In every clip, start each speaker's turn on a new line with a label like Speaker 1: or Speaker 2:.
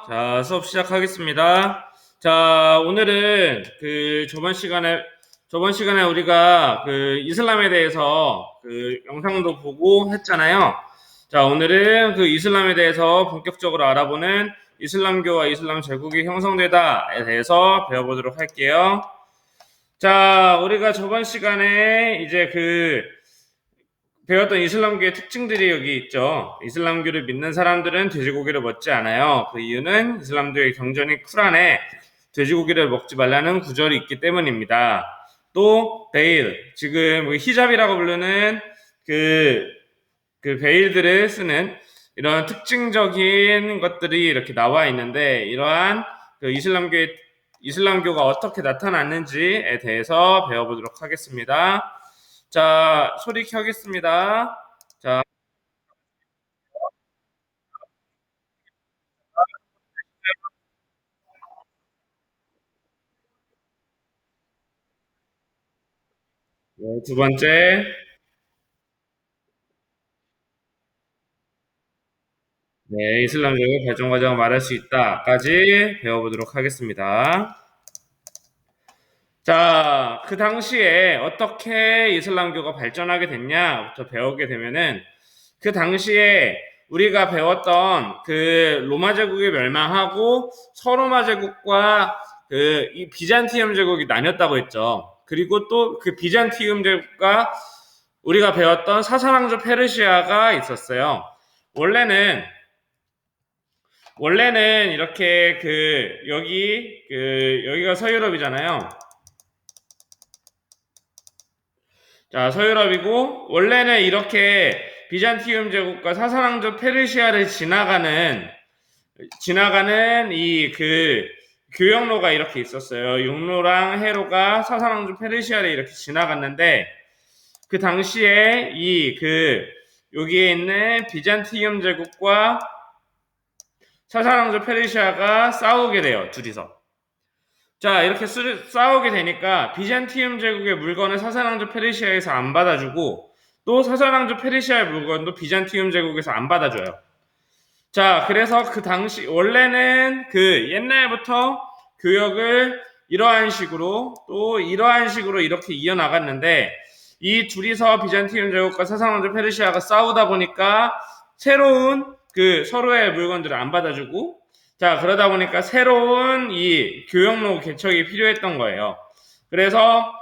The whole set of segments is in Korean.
Speaker 1: 자, 수업 시작하겠습니다. 자, 오늘은 저번 시간에 우리가 이슬람에 대해서 영상도 보고 했잖아요. 자, 오늘은 이슬람에 대해서 본격적으로 알아보는 이슬람교와 이슬람 제국이 형성되다에 대해서 배워보도록 할게요. 자, 우리가 저번 시간에 이제 배웠던 이슬람교의 특징들이 여기 있죠. 이슬람교를 믿는 사람들은 돼지고기를 먹지 않아요. 그 이유는 이슬람교의 경전이 쿠란에 돼지고기를 먹지 말라는 구절이 있기 때문입니다. 또 베일, 지금 히잡이라고 부르는 베일들을 쓰는 이런 특징적인 것들이 이렇게 나와 있는데, 이러한 이슬람교가 어떻게 나타났는지에 대해서 배워보도록 하겠습니다. 자, 소리 켜겠습니다. 자, 네, 두 번째, 네, 이슬람교의 발전 과정을 말할 수 있다까지 배워보도록 하겠습니다. 자, 그 당시에 어떻게 이슬람교가 발전하게 됐냐부터 배우게 되면은, 그 당시에 우리가 배웠던 로마 제국이 멸망하고 서로마 제국과 이 비잔티움 제국이 나뉘었다고 했죠. 그리고 또 그 비잔티움 제국과 우리가 배웠던 사사왕조 페르시아가 있었어요. 원래는 이렇게 여기가 서유럽이잖아요. 자, 서유럽이고, 원래는 이렇게 비잔티움 제국과 사사왕조 페르시아를 지나가는 교역로가 이렇게 있었어요. 육로랑 해로가 사사왕조 페르시아를 이렇게 지나갔는데, 그 당시에 여기에 있는 비잔티움 제국과 사사왕조 페르시아가 싸우게 돼요, 둘이서. 자, 이렇게 싸우게 되니까 비잔티움 제국의 물건을 사사왕조 페르시아에서 안 받아주고, 또 사사왕조 페르시아의 물건도 비잔티움 제국에서 안 받아줘요. 자, 그래서 그 당시 원래는 옛날부터 교역을 이러한 식으로 또 이러한 식으로 이렇게 이어나갔는데, 이 둘이서 비잔티움 제국과 사사왕조 페르시아가 싸우다 보니까 새로운 서로의 물건들을 안 받아주고, 자, 그러다 보니까 새로운 이 교역로 개척이 필요했던 거예요. 그래서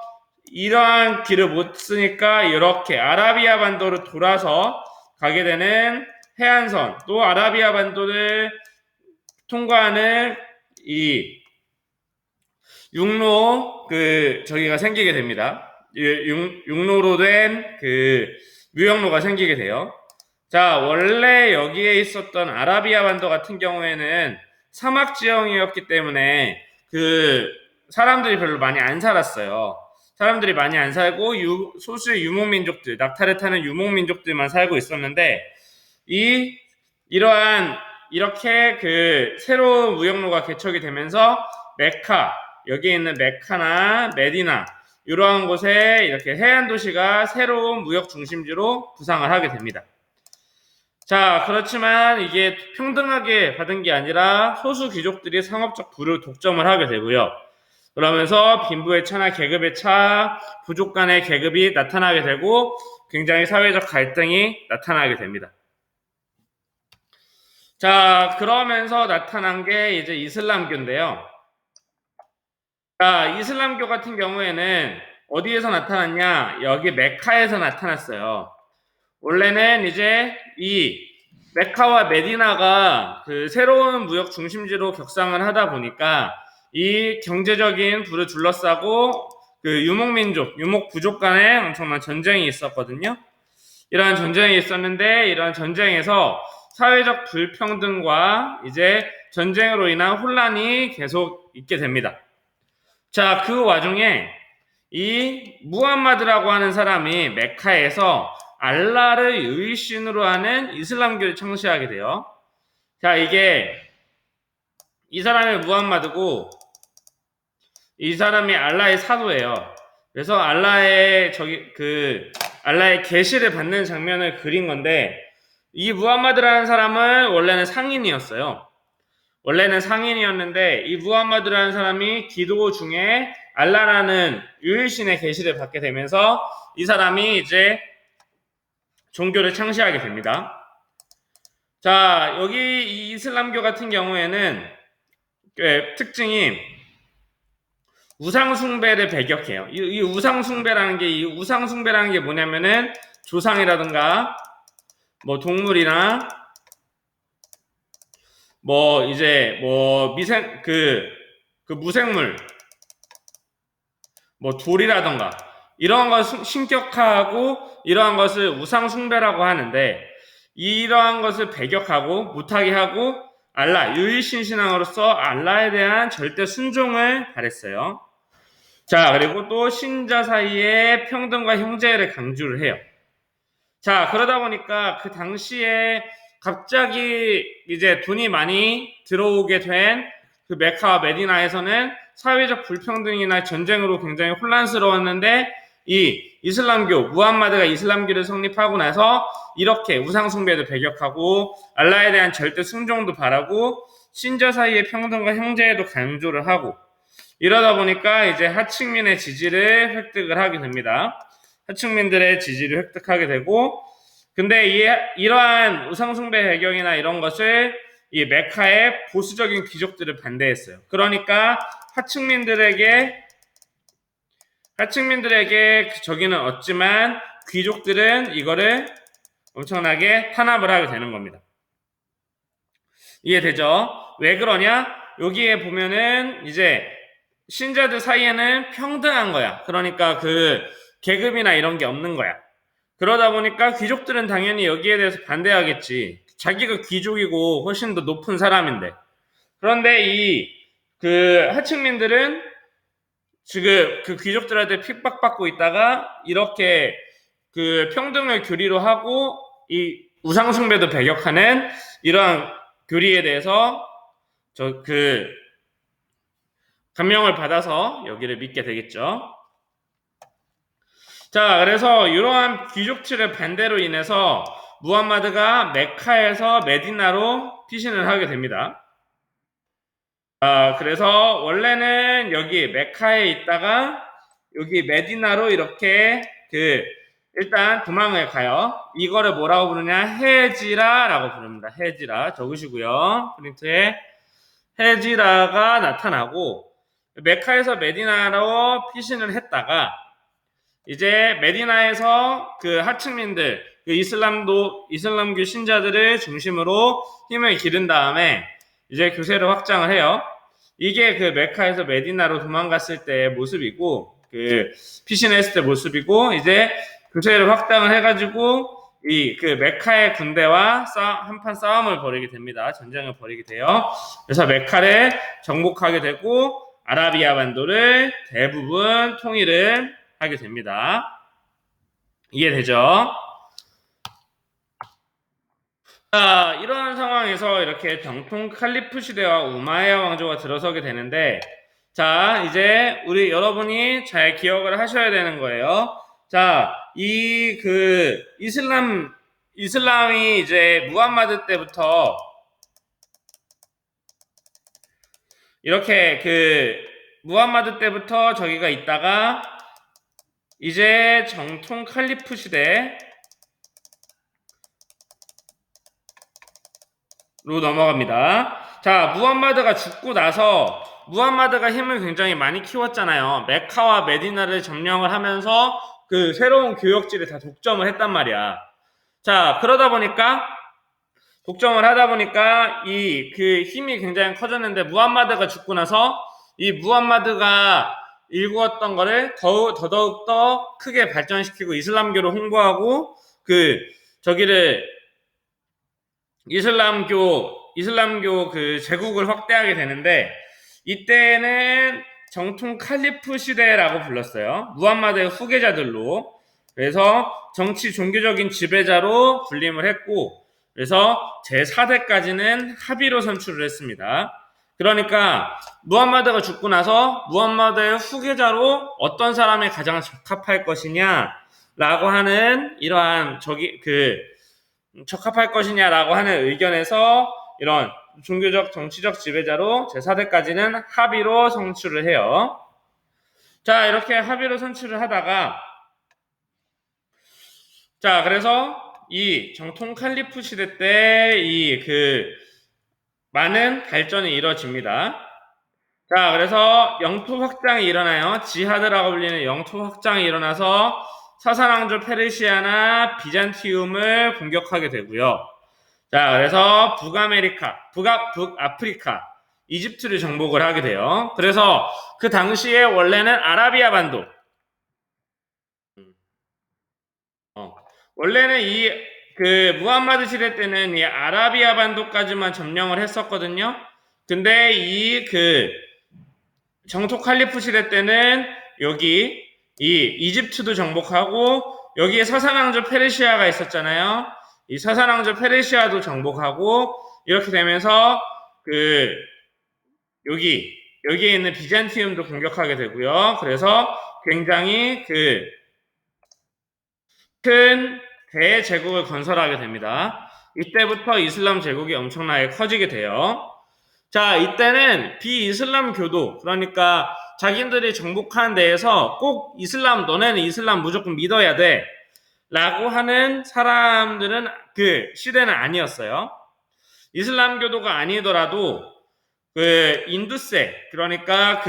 Speaker 1: 이러한 길을 못 쓰니까 이렇게 아라비아 반도를 돌아서 가게 되는 해안선, 또 아라비아 반도를 통과하는 이 육로 저기가 생기게 됩니다. 육로로 된 무역로가 생기게 돼요. 자, 원래 여기에 있었던 아라비아 반도 같은 경우에는 사막 지형이었기 때문에 사람들이 별로 많이 안 살았어요. 사람들이 많이 안 살고 소수의 유목민족들, 낙타를 타는 유목민족들만 살고 있었는데, 이렇게 새로운 무역로가 개척이 되면서 메카, 여기에 있는 메카나 메디나 이러한 곳에 이렇게 해안 도시가 새로운 무역 중심지로 부상을 하게 됩니다. 자, 그렇지만 이게 평등하게 받은 게 아니라 소수 귀족들이 상업적 부를 독점을 하게 되고요. 그러면서 빈부의 차나 계급의 차, 부족 간의 계급이 나타나게 되고 굉장히 사회적 갈등이 나타나게 됩니다. 자, 그러면서 나타난 게 이제 이슬람교인데요. 자, 이슬람교 같은 경우에는 어디에서 나타났냐? 여기 메카에서 나타났어요. 원래는 이제 이 메카와 메디나가 새로운 무역 중심지로 격상을 하다 보니까 이 경제적인 부를 둘러싸고 유목민족, 유목부족 간에 엄청난 전쟁이 있었거든요. 이러한 전쟁이 있었는데, 이러한 전쟁에서 사회적 불평등과 이제 전쟁으로 인한 혼란이 계속 있게 됩니다. 자, 그 와중에 이 무함마드라고 하는 사람이 메카에서 알라를 유일신으로 하는 이슬람교를 창시하게 돼요. 자, 이 사람이 무함마드고, 이 사람이 알라의 사도예요. 그래서 알라의 계시를 받는 장면을 그린 건데, 이 무함마드라는 사람은 원래는 상인이었어요. 원래는 상인이었는데 이 무함마드라는 사람이 기도 중에 알라라는 유일신의 계시를 받게 되면서 이 사람이 이제 종교를 창시하게 됩니다. 자, 여기 이 이슬람교 같은 경우에는 특징이 우상숭배를 배격해요. 이 우상숭배라는 게 뭐냐면은 조상이라든가 뭐 동물이나 뭐 이제 뭐 미생 그 무생물 뭐 돌이라든가 이러한 것을 신격화하고 이러한 것을 우상숭배라고 하는데 이러한 것을 배격하고 못하게 하고 알라 유일신 신앙으로서 알라에 대한 절대 순종을 바랬어요. 자, 그리고 또 신자 사이에 평등과 형제를 강조를 해요. 자, 그러다 보니까 그 당시에 갑자기 이제 돈이 많이 들어오게 된 그 메카와 메디나에서는 사회적 불평등이나 전쟁으로 굉장히 혼란스러웠는데 이 이슬람교, 무함마드가 이슬람교를 성립하고 나서 이렇게 우상숭배도 배격하고 알라에 대한 절대 순종도 바라고 신자 사이의 평등과 형제에도 강조를 하고 이러다 보니까 이제 하층민의 지지를 획득을 하게 됩니다. 하층민들의 지지를 획득하게 되고 근데 이러한 우상숭배 배경이나 이런 것을 이 메카의 보수적인 귀족들을 반대했어요. 그러니까 하층민들에게 저기는 얻지만 귀족들은 이거를 엄청나게 탄압을 하게 되는 겁니다. 이해되죠? 왜 그러냐? 여기에 보면은 이제 신자들 사이에는 평등한 거야. 그러니까 그 계급이나 이런 게 없는 거야. 그러다 보니까 귀족들은 당연히 여기에 대해서 반대하겠지. 자기가 귀족이고 훨씬 더 높은 사람인데. 그런데 그 하층민들은 지금 그 귀족들한테 핍박받고 있다가 이렇게 그 평등을 교리로 하고 이 우상숭배도 배격하는 이러한 교리에 대해서 감명을 받아서 여기를 믿게 되겠죠. 자, 그래서 이러한 귀족층의 반대로 인해서 무함마드가 메카에서 메디나로 피신을 하게 됩니다. 그래서 원래는 여기 메카에 있다가 여기 메디나로 이렇게 일단 도망을 가요. 이거를 뭐라고 부르냐? 헤지라라고 부릅니다. 헤지라 적으시고요. 프린트에 헤지라가 나타나고 메카에서 메디나로 피신을 했다가 이제 메디나에서 그 하층민들, 그 이슬람교 신자들을 중심으로 힘을 기른 다음에 이제 교세를 확장을 해요. 이게 그 메카에서 메디나로 도망갔을 때의 모습이고, 그 피신했을 때 모습이고, 이제 교세를 확장을 해가지고 그 메카의 군대와 한판 싸움을 벌이게 됩니다. 전쟁을 벌이게 돼요. 그래서 메카를 정복하게 되고 아라비아 반도를 대부분 통일을 하게 됩니다. 이해되죠? 자, 이러한 상황에서 이렇게 정통 칼리프 시대와 우마이야 왕조가 들어서게 되는데, 자, 이제 여러분이 잘 기억을 하셔야 되는 거예요. 자, 이슬람이 이제 무함마드 때부터 이렇게 무함마드 때부터 저기가 있다가 이제 정통 칼리프 시대로 넘어갑니다. 자, 무함마드가 죽고 나서 무함마드가 힘을 굉장히 많이 키웠잖아요. 메카와 메디나를 점령을 하면서 그 새로운 교역지를 다 독점을 했단 말이야. 자, 그러다 보니까 독점을 하다 보니까 그 힘이 굉장히 커졌는데 무함마드가 죽고 나서 이 무함마드가 일구었던 거를 더더욱 더 크게 발전시키고 이슬람교를 홍보하고 이슬람교 그 제국을 확대하게 되는데 이때는 정통 칼리프 시대라고 불렀어요. 무함마드의 후계자들로. 그래서 정치 종교적인 지배자로 군림을 했고 그래서 제4대까지는 합의로 선출을 했습니다. 그러니까 무함마드가 죽고 나서 무함마드의 후계자로 어떤 사람이 가장 적합할 것이냐라고 하는 적합할 것이냐라고 하는 의견에서 이런 종교적 정치적 지배자로 제4대까지는 합의로 선출을 해요. 자, 이렇게 합의로 선출을 하다가 자, 그래서 이 정통 칼리프 시대 때 많은 발전이 이루어집니다. 자, 그래서 영토 확장이 일어나요. 지하드라고 불리는 영토 확장이 일어나서 사사왕조 페르시아나 비잔티움을 공격하게 되고요. 자, 그래서 북아프리카, 이집트를 정복을 하게 돼요. 그래서 그 당시에 원래는 아라비아 반도, 원래는 무함마드 시대 때는 이 아라비아 반도까지만 점령을 했었거든요. 근데 정토 칼리프 시대 때는 여기 이집트도 정복하고 여기에 사사왕조 페르시아가 있었잖아요. 이 사사왕조 페르시아도 정복하고 이렇게 되면서 여기에 있는 비잔티움도 공격하게 되고요. 그래서 굉장히 큰 대제국을 건설하게 됩니다. 이때부터 이슬람 제국이 엄청나게 커지게 돼요. 자, 이때는 비이슬람 교도, 그러니까 자기들이 정복한 데에서 꼭 너네는 이슬람 무조건 믿어야 돼 라고 하는 사람들은 그 시대는 아니었어요. 이슬람 교도가 아니더라도 인두세, 그러니까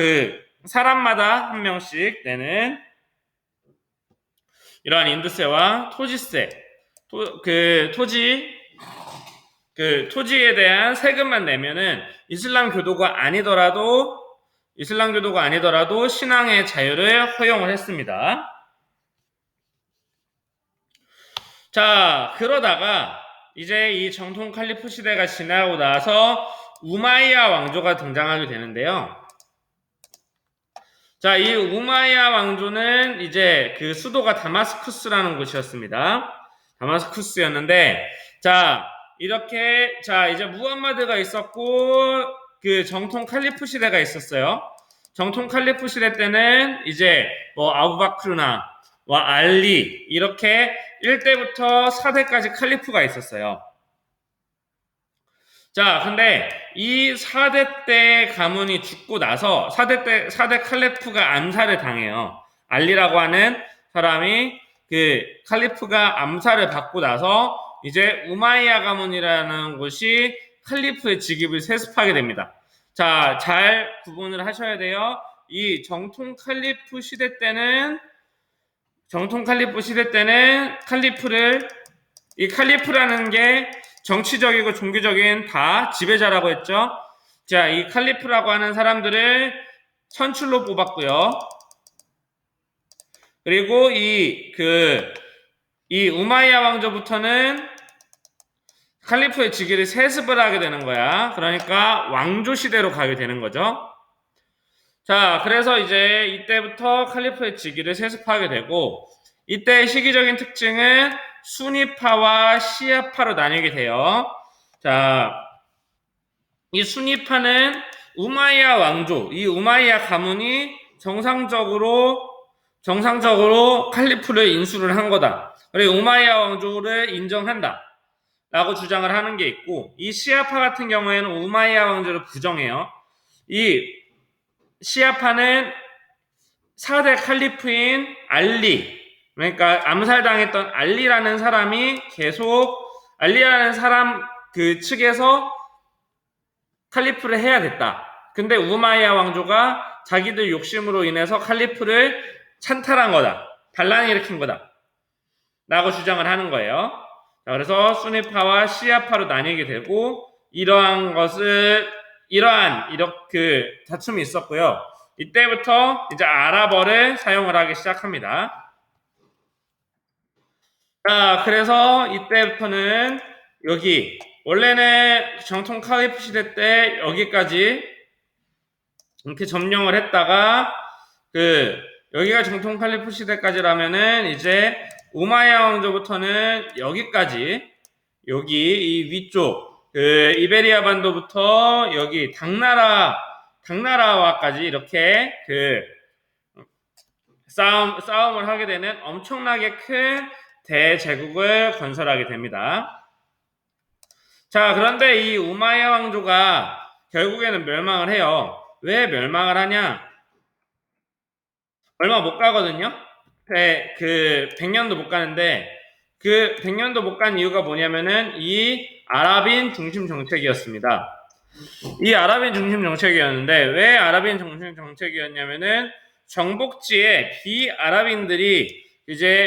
Speaker 1: 사람마다 한 명씩 내는 이러한 인두세와 토지세, 토지에 대한 세금만 내면은 이슬람 교도가 아니더라도 신앙의 자유를 허용을 했습니다. 자, 그러다가 이제 이 정통 칼리프 시대가 지나고 나서 우마이야 왕조가 등장하게 되는데요. 자, 이 우마이야 왕조는 이제 수도가 다마스쿠스라는 곳이었습니다. 다마스쿠스였는데, 이제 무함마드가 있었고, 정통 칼리프 시대가 있었어요. 정통 칼리프 시대 때는 이제 아부바크르나, 알리, 이렇게 1대부터 4대까지 칼리프가 있었어요. 자, 근데 이 4대 때 가문이 죽고 나서 4대 칼리프가 암살을 당해요. 알리라고 하는 사람이 칼리프가 암살을 받고 나서 이제 우마이야 가문이라는 곳이 칼리프의 직위를 세습하게 됩니다. 자, 잘 구분을 하셔야 돼요. 이 칼리프 시대 때는 칼리프라는 게 정치적이고 종교적인 다 지배자라고 했죠. 자, 이 칼리프라고 하는 사람들을 선출로 뽑았고요. 그리고 이 우마이야 왕조부터는 칼리프의 직위를 세습을 하게 되는 거야. 그러니까 왕조 시대로 가게 되는 거죠. 자, 그래서 이제 이때부터 칼리프의 직위를 세습하게 되고, 이때 시기적인 특징은 수니파와 시아파로 나뉘게 돼요. 자, 이 수니파는 우마이야 왕조, 이 우마이야 가문이 정상적으로 칼리프를 인수를 한 거다. 그리고 우마이야 왕조를 인정한다 라고 주장을 하는 게 있고, 이 시아파 같은 경우에는 우마이야 왕조를 부정해요. 이 시아파는 4대 칼리프인 알리, 그러니까 암살당했던 알리라는 사람이 알리라는 사람 측에서 칼리프를 해야 됐다. 근데 우마이야 왕조가 자기들 욕심으로 인해서 칼리프를 찬탈한 거다. 반란을 일으킨 거다. 라고 주장을 하는 거예요. 자, 그래서 수니파와 시아파로 나뉘게 되고, 이러한 다툼이 있었고요. 이때부터 이제 아랍어를 사용을 하기 시작합니다. 자, 그래서 이때부터는 원래는 정통 칼리프 시대 때 여기까지 이렇게 점령을 했다가 여기가 정통 칼리프 시대까지라면은 이제 우마이야 왕조부터는 여기까지 이 위쪽 이베리아 반도부터 여기 당나라와까지 이렇게 싸움을 하게 되는 엄청나게 큰 대제국을 건설하게 됩니다. 자, 그런데 이 우마이야 왕조가 결국에는 멸망을 해요. 왜 멸망을 하냐? 얼마 못 가거든요. 그 100년도 못 가는데 그 100년도 못 간 이유가 뭐냐면은 이 아랍인 중심 정책이었습니다. 이 아랍인 중심 정책이었는데 왜 아랍인 중심 정책이었냐면은 정복지에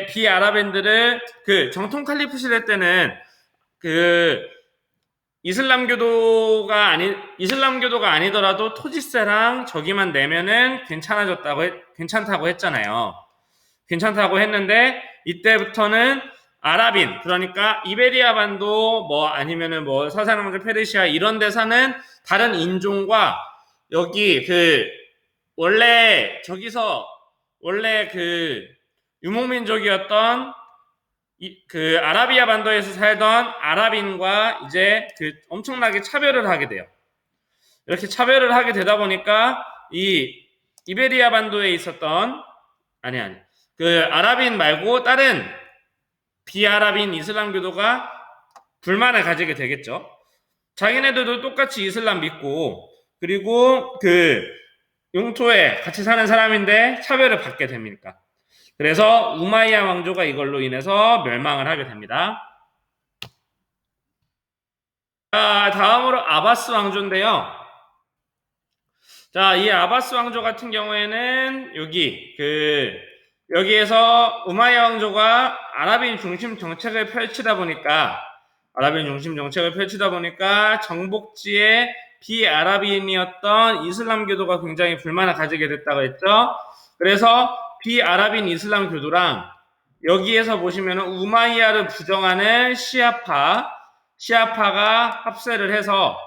Speaker 1: 비아랍인들을 그 정통 칼리프 시대 때는 그 이슬람교도가 아니더라도 토지세랑 저기만 내면은 괜찮다고 했잖아요. 괜찮다고 했는데 이때부터는 아랍인, 그러니까 이베리아 반도 아니면은 서사랑제 페르시아 이런 데 사는 다른 인종과 여기 원래 유목민족이었던 아라비아 반도에서 살던 아랍인과 이제 엄청나게 차별을 하게 돼요. 이렇게 차별을 하게 되다 보니까 이 이베리아 반도에 있었던 아랍인 말고 다른 비아랍인 이슬람교도가 불만을 가지게 되겠죠. 자기네들도 똑같이 이슬람 믿고 그리고 영토에 같이 사는 사람인데 차별을 받게 됩니까? 그래서 우마이야 왕조가 이걸로 인해서 멸망을 하게 됩니다. 자, 다음으로 아바스 왕조인데요. 자, 이 아바스 왕조 같은 경우에는 여기에서 우마이야 왕조가 아랍인 중심 정책을 펼치다 보니까 정복지에 비아랍인이었던 이슬람교도가 굉장히 불만을 가지게 됐다고 했죠. 그래서 비아랍인 이슬람교도랑 여기에서 보시면 우마이야를 부정하는 시아파가 합세를 해서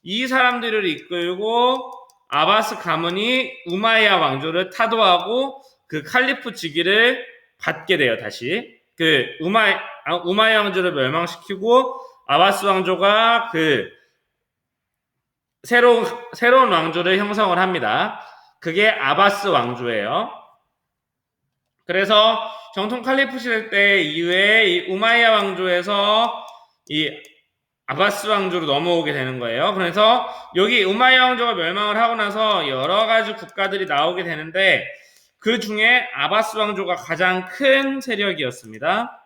Speaker 1: 이 사람들을 이끌고 아바스 가문이 우마이야 왕조를 타도하고 칼리프 직위를 받게 돼요. 다시 우마이야 왕조를 멸망시키고 아바스 왕조가 새로운 왕조를 형성을 합니다. 그게 아바스 왕조예요. 그래서 정통 칼리프 시대 때 이후에 이 우마이야 왕조에서 이 아바스 왕조로 넘어오게 되는 거예요. 그래서 여기 우마이야 왕조가 멸망을 하고 나서 여러 가지 국가들이 나오게 되는데 그 중에 아바스 왕조가 가장 큰 세력이었습니다.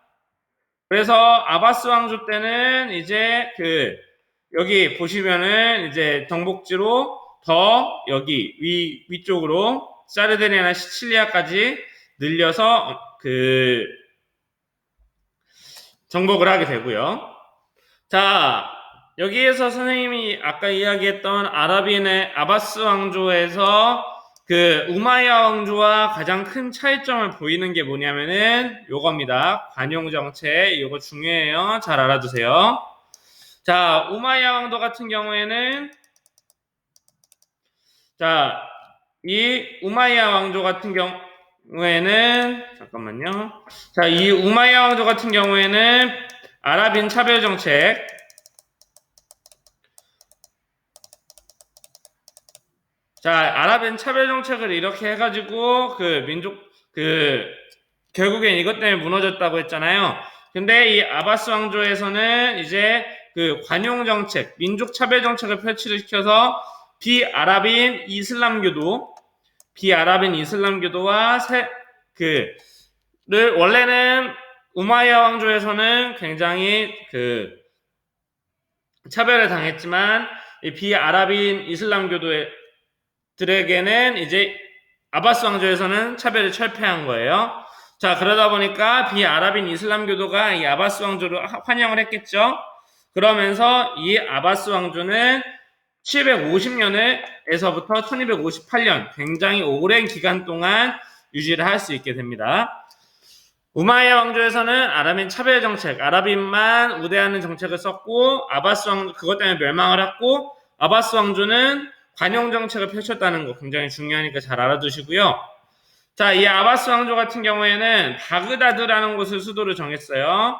Speaker 1: 그래서 아바스 왕조 때는 이제 여기 보시면은 이제 정복지로 더 여기 위쪽으로 사르디니아나 시칠리아까지 늘려서 정복을 하게 되고요. 자, 여기에서 선생님이 아까 이야기했던 아바스 왕조에서 우마이야 왕조와 가장 큰 차이점을 보이는 게 뭐냐면은 요겁니다. 관용정책, 요거 중요해요. 잘 알아두세요. 자, 우마이야 왕조 같은 경우에는 이 우마이야 왕조 같은 경우에는 잠깐만요. 자, 이 우마이야 왕조 같은 경우에는 아랍인 차별 정책, 아랍인 차별 정책을 이렇게 해가지고 결국엔 이것 때문에 무너졌다고 했잖아요. 근데 이 아바스 왕조에서는 이제 관용 정책, 민족 차별 정책을 표출을 시켜서 비아랍인 이슬람교도와 원래는 우마이야 왕조에서는 굉장히 차별을 당했지만 이 비아랍인 이슬람교도들에게는 이제 아바스 왕조에서는 차별을 철폐한 거예요. 자, 그러다 보니까 비아랍인 이슬람교도가 이 아바스 왕조를 환영을 했겠죠. 그러면서 이 아바스 왕조는 750년에서부터 1258년 굉장히 오랜 기간 동안 유지를 할 수 있게 됩니다. 우마이야 왕조에서는 아랍인 차별 정책, 아랍인만 우대하는 정책을 썼고 그것 때문에 멸망을 했고 아바스 왕조는 관용 정책을 펼쳤다는 거 굉장히 중요하니까 잘 알아두시고요. 자, 이 아바스 왕조 같은 경우에는 바그다드라는 곳을 수도로 정했어요.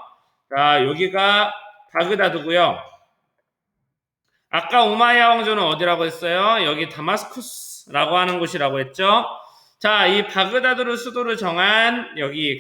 Speaker 1: 자, 여기가 바그다드고요. 아까 우마이야 왕조는 어디라고 했어요? 여기 다마스쿠스라고 하는 곳이라고 했죠. 자, 이 바그다드를 수도로 정한 여기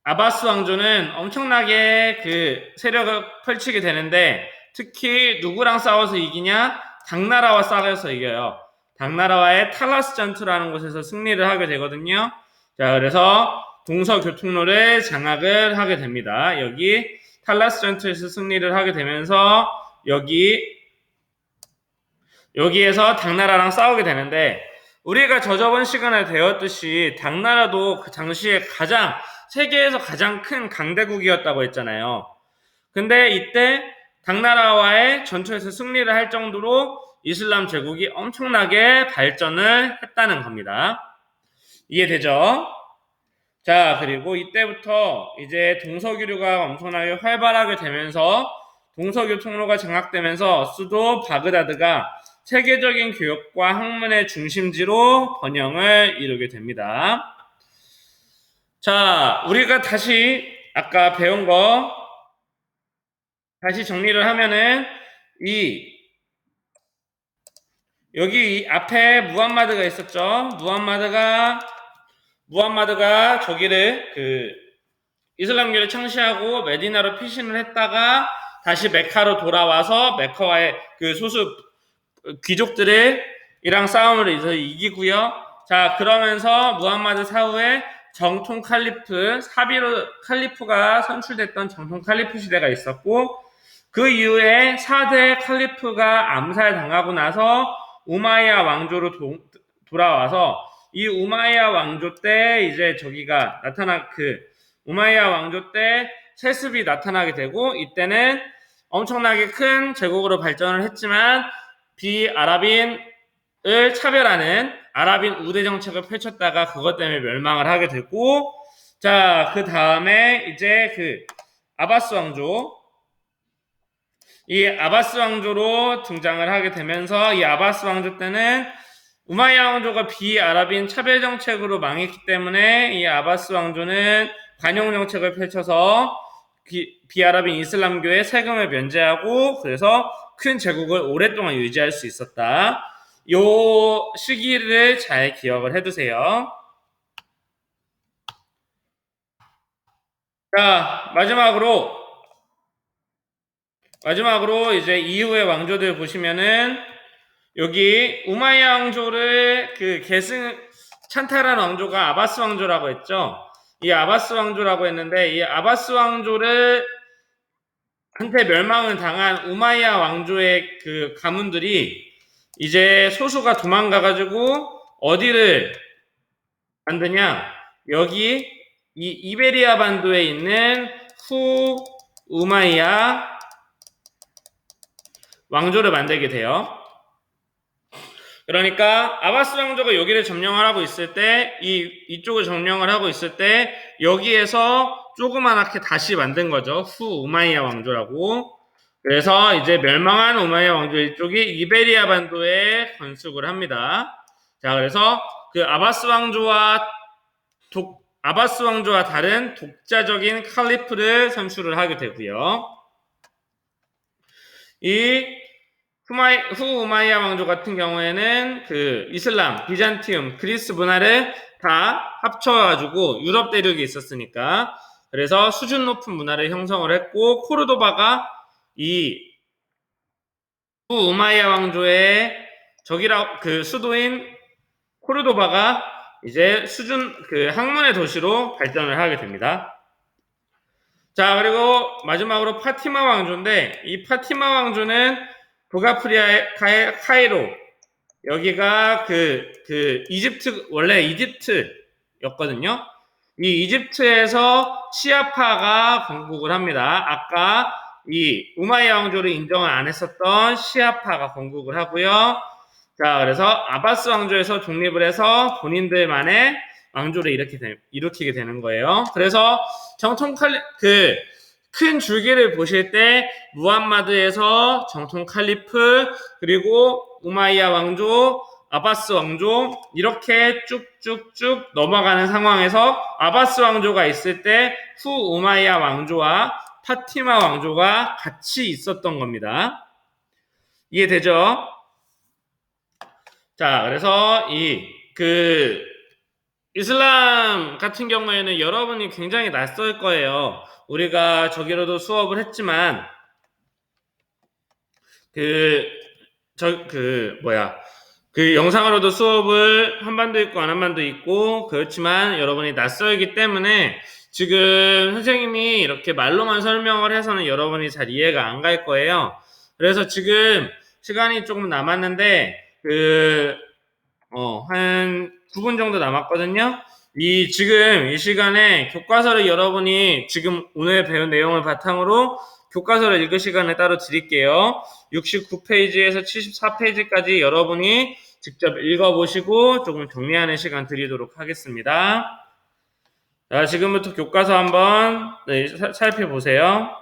Speaker 1: 아바스 왕조는 엄청나게 그 세력을 펼치게 되는데 특히 누구랑 싸워서 이기냐? 당나라와 싸워서 이겨요. 당나라와의 탈라스 전투라는 곳에서 승리를 하게 되거든요. 자, 그래서 동서교통로를 장악을 하게 됩니다. 여기 탈라스 전투에서 승리를 하게 되면서 여기에서 당나라랑 싸우게 되는데 우리가 저저번 시간에 배웠듯이 당나라도 그 당시에 세계에서 가장 큰 강대국이었다고 했잖아요. 근데 이때 당나라와의 전투에서 승리를 할 정도로 이슬람 제국이 엄청나게 발전을 했다는 겁니다. 이해되죠? 자, 그리고 이때부터 이제 동서교류가 엄청나게 활발하게 되면서 동서교통로가 장악되면서 수도 바그다드가 세계적인 교역과 학문의 중심지로 번영을 이루게 됩니다. 자, 우리가 다시 아까 배운 거 다시 정리를 하면은 여기 앞에 무함마드가 있었죠. 무함마드가 저기를 이슬람교를 창시하고 메디나로 피신을 했다가 다시 메카로 돌아와서 메카와의 그 소수 귀족들이랑 싸움을 이기고요. 자, 그러면서 무함마드 사후에 정통 칼리프, 사비로 칼리프가 선출됐던 정통 칼리프 시대가 있었고 그 이후에 4대 칼리프가 암살당하고 나서 우마이야 왕조로 돌아와서 이 우마이야 왕조 때 이제 우마이야 왕조 때 세습이 나타나게 되고 이때는 엄청나게 큰 제국으로 발전을 했지만 비아랍인을 차별하는 아랍인 우대 정책을 펼쳤다가 그것 때문에 멸망을 하게 되고 자, 그 다음에 이제 아바스 왕조 이 아바스 왕조로 등장을 하게 되면서 이 아바스 왕조 때는 우마이야 왕조가 비아랍인 차별 정책으로 망했기 때문에 이 아바스 왕조는 관용 정책을 펼쳐서 비아랍인 이슬람교의 세금을 면제하고 그래서 큰 제국을 오랫동안 유지할 수 있었다. 요 시기를 잘 기억을 해두세요. 자, 마지막으로 이제 이후의 왕조들 보시면은 여기 우마이야 왕조를 찬탈한 왕조가 아바스 왕조라고 했죠. 이 아바스 왕조라고 했는데 이 아바스 왕조를 한테 멸망을 당한 우마이야 왕조의 그 가문들이 이제 소수가 도망가가지고 어디를 만드냐? 여기 이 이베리아 반도에 있는 후 우마이야 왕조를 만들게 돼요. 그러니까 아바스 왕조가 여기를 점령을 하고 있을 때 이쪽을 점령을 하고 있을 때 여기에서 조그만하게 다시 만든 거죠. 후 우마이야 왕조라고. 그래서 이제 멸망한 우마이야 왕조 이쪽이 이베리아 반도에 건축을 합니다. 자, 그래서 그 아바스 왕조와 다른 독자적인 칼리프를 선출을 하게 되고요. 이 후 우마이야 왕조 같은 경우에는 그 이슬람, 비잔티움, 그리스 문화를 다 합쳐가지고 유럽 대륙에 있었으니까 그래서 수준 높은 문화를 형성을 했고 코르도바가 이 후 우마이야 왕조의 그 수도인 코르도바가 이제 학문의 도시로 발전을 하게 됩니다. 자, 그리고 마지막으로 파티마 왕조인데 이 파티마 왕조는 북아프리카의 카이로 여기가 원래 이집트였거든요. 이 이집트에서 시아파가 건국을 합니다. 아까 이 우마이야 왕조를 인정을 안 했었던 시아파가 건국을 하고요. 자, 그래서 아바스 왕조에서 독립을 해서 본인들만의 왕조를 일으키게 되는 거예요. 그래서 큰 줄기를 보실 때 무함마드에서 정통 칼리프 그리고 우마이야 왕조, 아바스 왕조 이렇게 쭉쭉쭉 넘어가는 상황에서 아바스 왕조가 있을 때 후 우마이야 왕조와 파티마 왕조가 같이 있었던 겁니다. 이해되죠? 자, 그래서 이슬람 같은 경우에는 여러분이 굉장히 낯설 거예요. 우리가 저기로도 수업을 했지만 그 영상으로도 수업을 한 반도 있고 안 한 반도 있고 그렇지만 여러분이 낯설기 때문에 지금 선생님이 이렇게 말로만 설명을 해서는 여러분이 잘 이해가 안 갈 거예요. 그래서 지금 시간이 조금 남았는데 한 9분 정도 남았거든요. 지금 이 시간에 교과서를 여러분이 지금 오늘 배운 내용을 바탕으로 교과서를 읽을 시간을 따로 드릴게요. 69페이지에서 74페이지까지 여러분이 직접 읽어보시고 조금 정리하는 시간 드리도록 하겠습니다. 자, 지금부터 교과서 한번 살펴보세요.